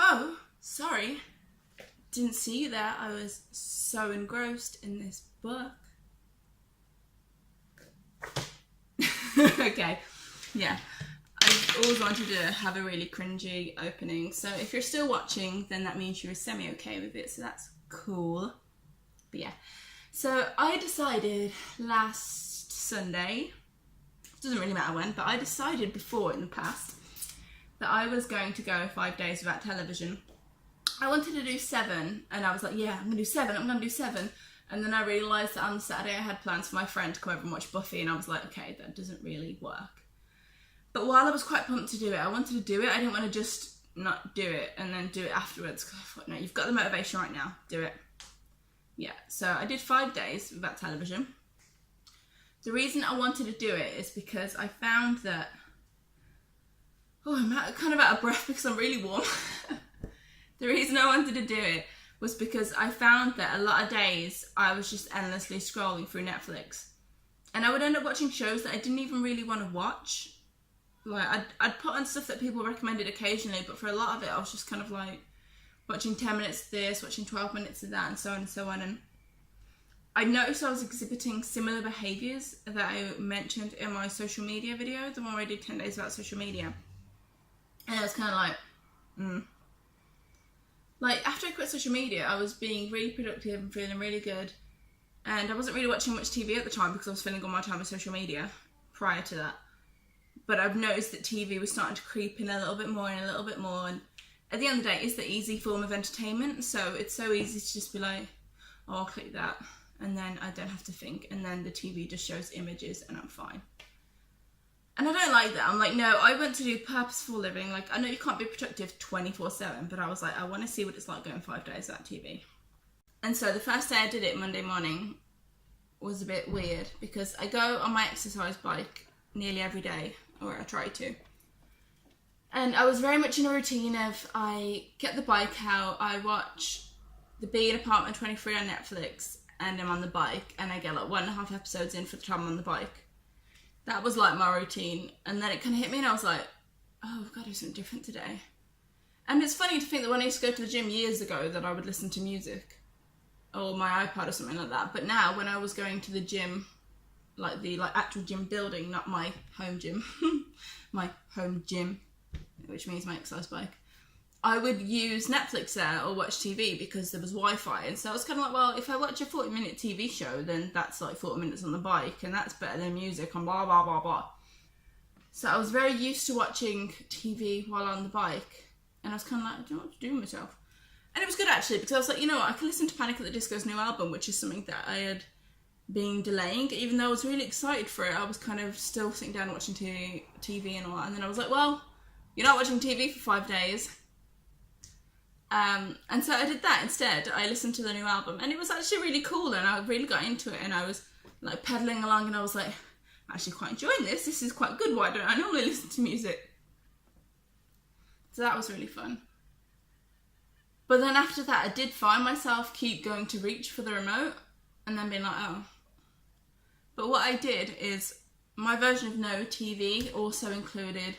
Oh, sorry. Didn't see you there. I was so engrossed in this book. Okay, yeah. I've always wanted to have a really cringy opening. So if you're still watching, then that means you were semi-okay with it. So that's cool. But yeah. So I decided last Sunday, it doesn't really matter when, but I decided before in the past that I was going to go 5 days without television. I wanted to do 7, and I was like, yeah, I'm going to do 7, I'm going to do 7. And then I realised that on Saturday I had plans for my friend to come over and watch Buffy, and I was like, okay, that doesn't really work. But while I was quite pumped to do it, I wanted to do it. I didn't want to just not do it and then do it afterwards, because I thought, no, you've got the motivation right now, do it. Yeah, so I did 5 days without television. The reason I wanted to do it is because I found that, I'm kind of out of breath because I'm really warm. The reason I wanted to do it was because I found that a lot of days I was just endlessly scrolling through Netflix. And I would end up watching shows that I didn't even really want to watch. Like, I'd put on stuff that people recommended occasionally, but for a lot of it I was just kind of like watching 10 minutes of this, watching 12 minutes of that, and so on and so on. And I noticed I was exhibiting similar behaviours that I mentioned in my social media video, the one where I did 10 days without social media. And I was kind of like, Like, after I quit social media, I was being really productive and feeling really good. And I wasn't really watching much TV at the time because I was spending all my time on social media prior to that. But I've noticed that TV was starting to creep in a little bit more and a little bit more. And at the end of the day, it's the easy form of entertainment. So it's so easy to just be like, oh, I'll click that. And then I don't have to think. And then the TV just shows images and I'm fine. And I don't like that. I'm like, no, I want to do purposeful living. Like, I know you can't be productive 24/7, but I was like, I want to see what it's like going 5 days without TV. And so the first day I did it, Monday morning, was a bit weird because I go on my exercise bike nearly every day, or I try to. And I was very much in a routine of, I get the bike out, I watch The Bee in Apartment 23 on Netflix, and I'm on the bike, and I get like 1.5 episodes in for the time I'm on the bike. That was like my routine. And then it kind of hit me and I was like, oh, I've got to do something different today. And it's funny to think that when I used to go to the gym years ago that I would listen to music or my iPod or something like that. But now when I was going to the gym, like the actual gym building, not my home gym, my home gym, which means my exercise bike, I would use Netflix there or watch TV because there was Wi-Fi. And so I was kind of like, well, if I watch a 40-minute TV show, then that's like 40 minutes on the bike, and that's better than music and blah, blah, blah, blah. So I was very used to watching TV while on the bike. And I was kind of like, I don't know what to do with myself. And it was good actually, because I was like, you know what, I can listen to Panic at the Disco's new album, which is something that I had been delaying. Even though I was really excited for it, I was kind of still sitting down watching TV and all that. And then I was like, well, you're not watching TV for 5 days. And so I did that instead. I listened to the new album and it was actually really cool, and I really got into it, and I was like pedaling along and I was like, I'm actually quite enjoying this is quite good, why don't I normally listen to music? So that was really fun. But then after that I did find myself keep going to reach for the remote and then being like, oh. But what I did is my version of no TV also included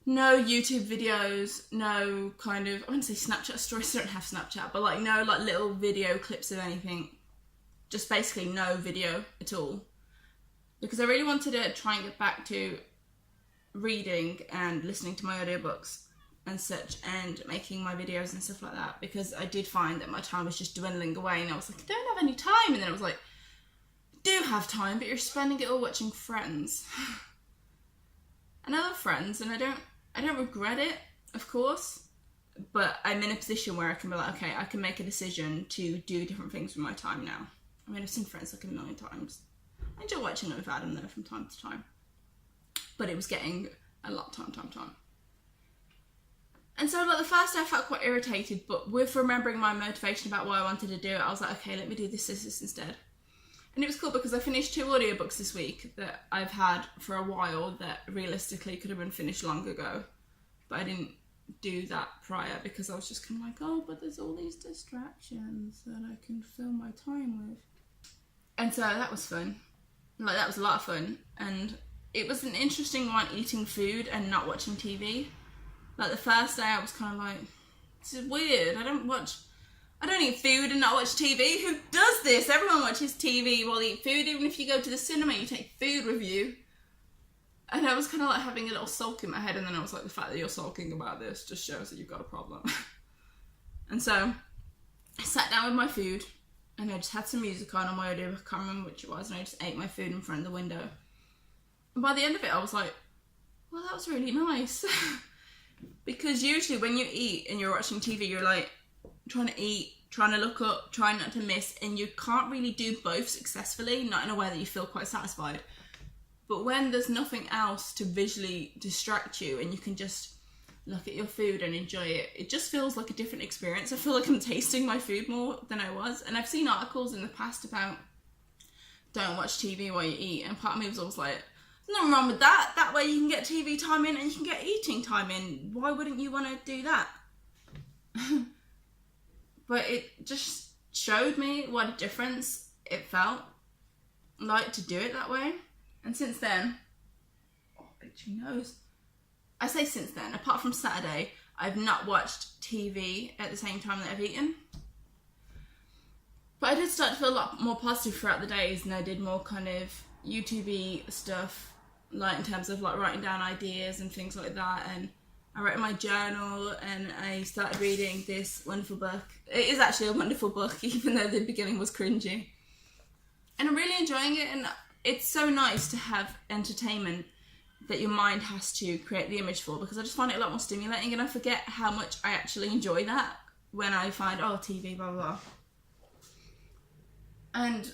no YouTube videos, no kind of, I wouldn't say Snapchat stories, I don't have Snapchat, but like no like little video clips of anything. Just basically no video at all. Because I really wanted to try and get back to reading and listening to my audiobooks and such, and making my videos and stuff like that, because I did find that my time was just dwindling away, and I was like, I don't have any time. And then I was like, I do have time, but you're spending it all watching Friends. And I love Friends, and I don't regret it, of course, but I'm in a position where I can be like, okay, I can make a decision to do different things with my time now. I mean, I've seen Friends like a million times. I enjoy watching it with Adam though from time to time, but it was getting a lot time. And so like the first day I felt quite irritated, but with remembering my motivation about why I wanted to do it, I was like, okay, let me do this instead. And it was cool because I finished 2 audiobooks this week that I've had for a while that realistically could have been finished long ago. But I didn't do that prior because I was just kind of like, oh, but there's all these distractions that I can fill my time with. And so that was fun. Like, that was a lot of fun. And it was an interesting one, eating food and not watching TV. Like, the first day I was kind of like, It's weird. I don't eat food and not watch TV. Who does this? Everyone watches TV while they eat food. Even if you go to the cinema, you take food with you. And I was kind of like having a little sulk in my head, and then I was like, the fact that you're sulking about this just shows that you've got a problem. And so I sat down with my food, and I just had some music on my audio. I can't remember which it was, and I just ate my food in front of the window. And by the end of it, I was like, well, that was really nice. Because usually when you eat and you're watching TV, you're like trying to eat, trying to look up, trying not to miss, and you can't really do both successfully, not in a way that you feel quite satisfied. But when there's nothing else to visually distract you and you can just look at your food and enjoy it, it just feels like a different experience. I feel like I'm tasting my food more than I was. And I've seen articles in the past about don't watch TV while you eat, and part of me was always like, there's nothing wrong with that. That way you can get TV time in and you can get eating time in. Why wouldn't you want to do that? But it just showed me what a difference it felt like to do it that way. And since then, oh, itchy nose. I say since then, apart from Saturday, I've not watched TV at the same time that I've eaten. But I did start to feel a lot more positive throughout the days, and I did more kind of YouTube-y stuff, like in terms of like writing down ideas and things like that. And I wrote in my journal, and I started reading this wonderful book. It is actually a wonderful book, even though the beginning was cringy. And I'm really enjoying it, and it's so nice to have entertainment that your mind has to create the image for, because I just find it a lot more stimulating, and I forget how much I actually enjoy that when I find, oh, TV, blah, blah, blah. And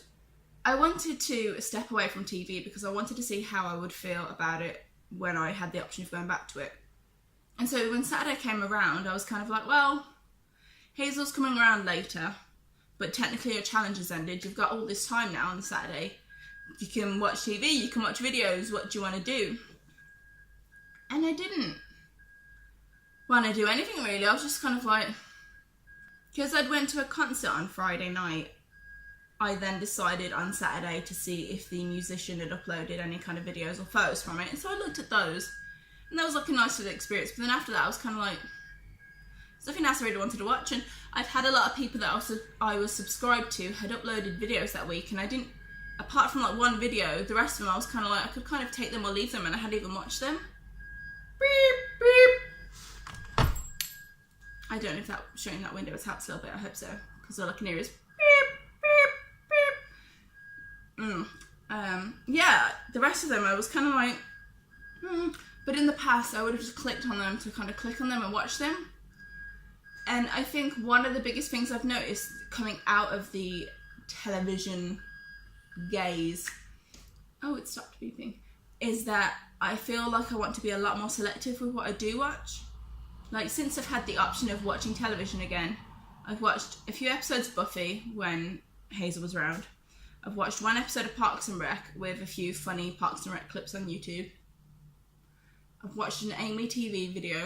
I wanted to step away from TV because I wanted to see how I would feel about it when I had the option of going back to it. And so when Saturday came around, I was kind of like, well, Hazel's coming around later, but technically your challenge has ended. You've got all this time now on Saturday. You can watch TV, you can watch videos, what do you want to do? And I didn't want to do anything really. I was just kind of like, because I'd went to a concert on Friday night, I then decided on Saturday to see if the musician had uploaded any kind of videos or photos from it. And so I looked at those, and that was like a nice little experience. But then after that, I was kind of like, there's nothing else I really wanted to watch. And I'd had a lot of people that I was subscribed to had uploaded videos that week, and I didn't, apart from like one video, the rest of them I was kind of like, I could kind of take them or leave them, and I hadn't even watched them. Beep, beep. I don't know if that showing that window is helped a little bit. I hope so, because all I can hear is beep, beep, beep. Yeah, the rest of them I was kind of like, But in the past I would have just clicked on them to kind of click on them and watch them. And I think one of the biggest things I've noticed coming out of the television gaze, oh, it stopped beeping, is that I feel like I want to be a lot more selective with what I do watch. Like, since I've had the option of watching television again, I've watched a few episodes of Buffy when Hazel was around. I've watched one episode of Parks and Rec with a few funny Parks and Rec clips on YouTube. I've watched an Amy TV video.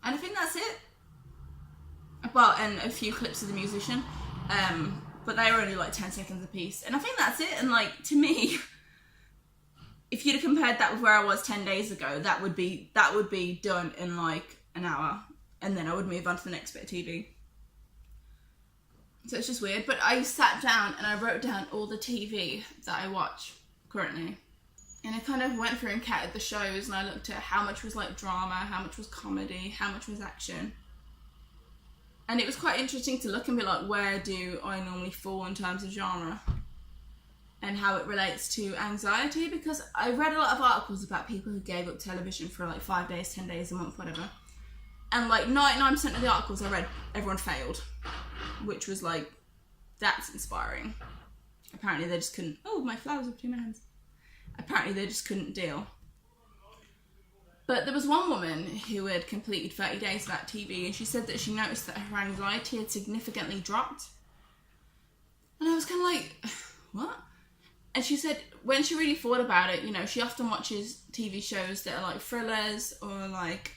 And I think that's it. Well, and a few clips of the musician. But they were only like 10 seconds a piece. And I think that's it. And like, to me, if you'd have compared that with where I was 10 days ago, that would be done in like an hour. And then I would move on to the next bit of TV. So it's just weird. But I sat down and I wrote down all the TV that I watch currently. And I kind of went through and counted the shows, and I looked at how much was like drama, how much was comedy, how much was action. And it was quite interesting to look and be like, where do I normally fall in terms of genre? And how it relates to anxiety, because I read a lot of articles about people who gave up television for like 5 days, 10 days, a month, whatever. And like 99% of the articles I read, everyone failed. Which was like, that's inspiring. Apparently they just couldn't, oh, my flowers are between my hands. Apparently they just couldn't deal. But there was one woman who had completed 30 days without TV, and she said that she noticed that her anxiety had significantly dropped. And I was kind of like, what? And she said when she really thought about it, you know, she often watches TV shows that are like thrillers or like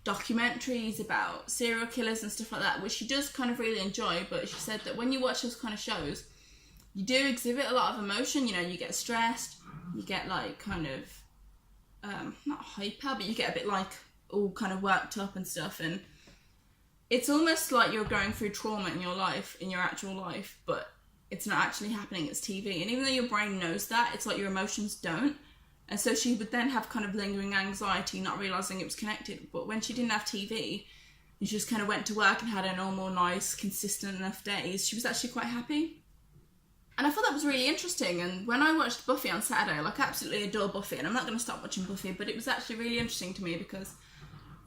documentaries about serial killers and stuff like that, which she does kind of really enjoy. But she said that when you watch those kind of shows, you do exhibit a lot of emotion. You know, you get stressed, you get like kind of, not hyper, but you get a bit like all kind of worked up and stuff, and it's almost like you're going through trauma in your life, in your actual life, but it's not actually happening, it's TV. And even though your brain knows that, it's like your emotions don't. And so she would then have kind of lingering anxiety, not realising it was connected. But when she didn't have TV, and she just kind of went to work and had a normal, nice, consistent enough days, she was actually quite happy. And I thought that was really interesting. And when I watched Buffy on Saturday, like, I absolutely adore Buffy, and I'm not going to stop watching Buffy, but it was actually really interesting to me because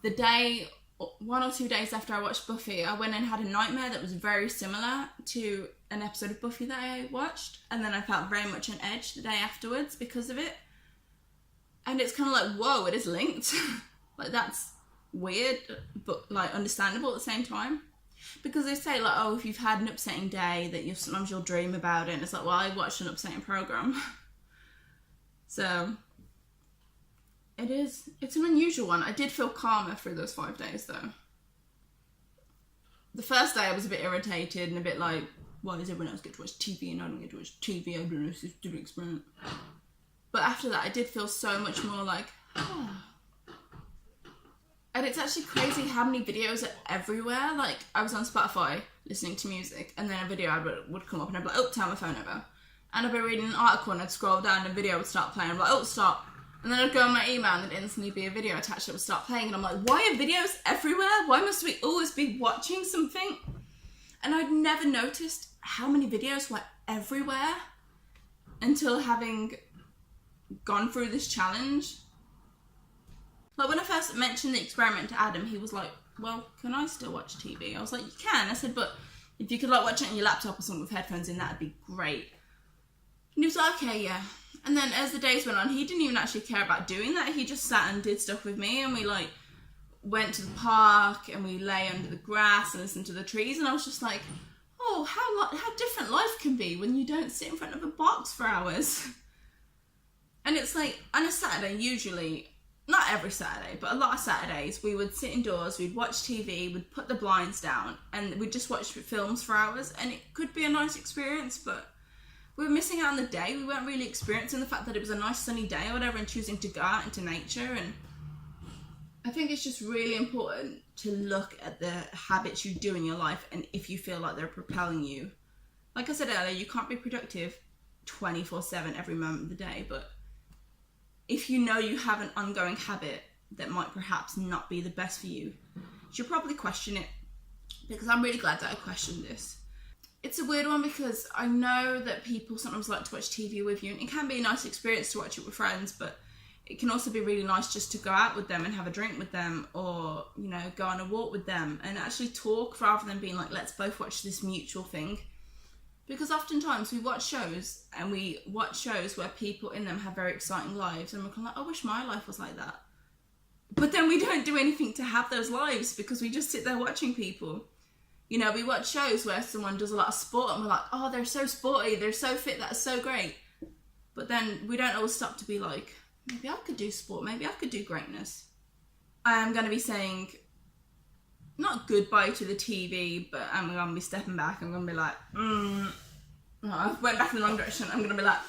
the day, 1 or 2 days after I watched Buffy, I went and had a nightmare that was very similar to an episode of Buffy that I watched, and then I felt very much on edge the day afterwards because of it. And it's kind of like, whoa, it is linked. Like, that's weird, but like understandable at the same time. Because they say, like, oh, if you've had an upsetting day, that sometimes you'll dream about it, and it's like, well, I watched an upsetting program. So it's an unusual one. I did feel calmer through those 5 days though. The first day I was a bit irritated and a bit like, why does everyone else get to watch TV and I don't get to watch TV? I don't know, it's just a different experience. But after that I did feel so much more like, oh. And it's actually crazy how many videos are everywhere. Like, I was on Spotify listening to music, and then a video ad would come up, and I'd be like, oh, turn my phone over. And I'd be reading an article, and I'd scroll down, and a video would start playing. I'm like, oh, stop. And then I'd go on my email, and there'd instantly be a video attached that would start playing. And I'm like, why are videos everywhere? Why must we always be watching something? And I'd never noticed how many videos were everywhere until having gone through this challenge. Like, when I first mentioned the experiment to Adam, he was like, well, can I still watch TV? I was like, you can. I said, but if you could, like, watch it on your laptop or something with headphones in, that'd be great. And he was like, okay, yeah. And then as the days went on, he didn't even actually care about doing that. He just sat and did stuff with me, and we, like, went to the park, and we lay under the grass and listened to the trees, and I was just like, oh, how different life can be when you don't sit in front of a box for hours. And it's like, on a Saturday, usually, not every Saturday, but a lot of Saturdays, we would sit indoors, we'd watch TV, we'd put the blinds down, and we'd just watch films for hours, and it could be a nice experience, but we were missing out on the day. We weren't really experiencing the fact that it was a nice sunny day or whatever, and choosing to go out into nature. And I think it's just really important to look at the habits you do in your life, and if you feel like they're propelling you. Like I said earlier, you can't be productive 24/7 every moment of the day, but if you know you have an ongoing habit that might perhaps not be the best for you, you should probably question it, because I'm really glad that I questioned this. It's a weird one because I know that people sometimes like to watch TV with you, and it can be a nice experience to watch it with friends, but it can also be really nice just to go out with them and have a drink with them, or, you know, go on a walk with them and actually talk rather than being like, let's both watch this mutual thing. Because oftentimes we watch shows, and we watch shows where people in them have very exciting lives, and we're kind of like, I wish my life was like that. But then we don't do anything to have those lives, because we just sit there watching people. You know, we watch shows where someone does a lot of sport, and we're like, oh, they're so sporty, they're so fit, that's so great. But then we don't always stop to be like, maybe I could do sport, maybe I could do greatness. I am going to be saying, not goodbye to the TV, but I'm going to be stepping back. I'm going to be like, Oh, I went back in the wrong direction. I'm going to be like,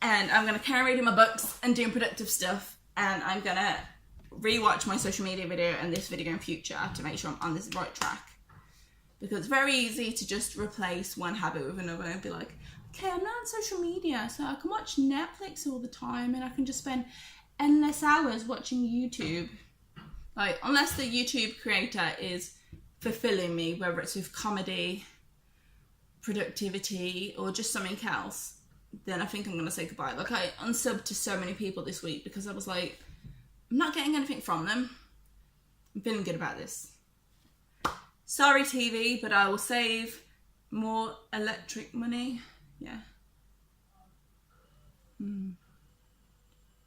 And I'm going to carry reading my books and doing productive stuff. And I'm going to rewatch my social media video and this video in future to make sure I'm on this right track. Because it's very easy to just replace one habit with another and be like, okay, I'm not on social media, so I can watch Netflix all the time, and I can just spend endless hours watching YouTube. Like, unless the YouTube creator is fulfilling me, whether it's with comedy, productivity, or just something else, then I think I'm going to say goodbye. Like, I unsubbed to so many people this week because I was like, I'm not getting anything from them. I'm feeling good about this. Sorry, TV, but I will save more electric money. Yeah.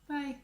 Bye.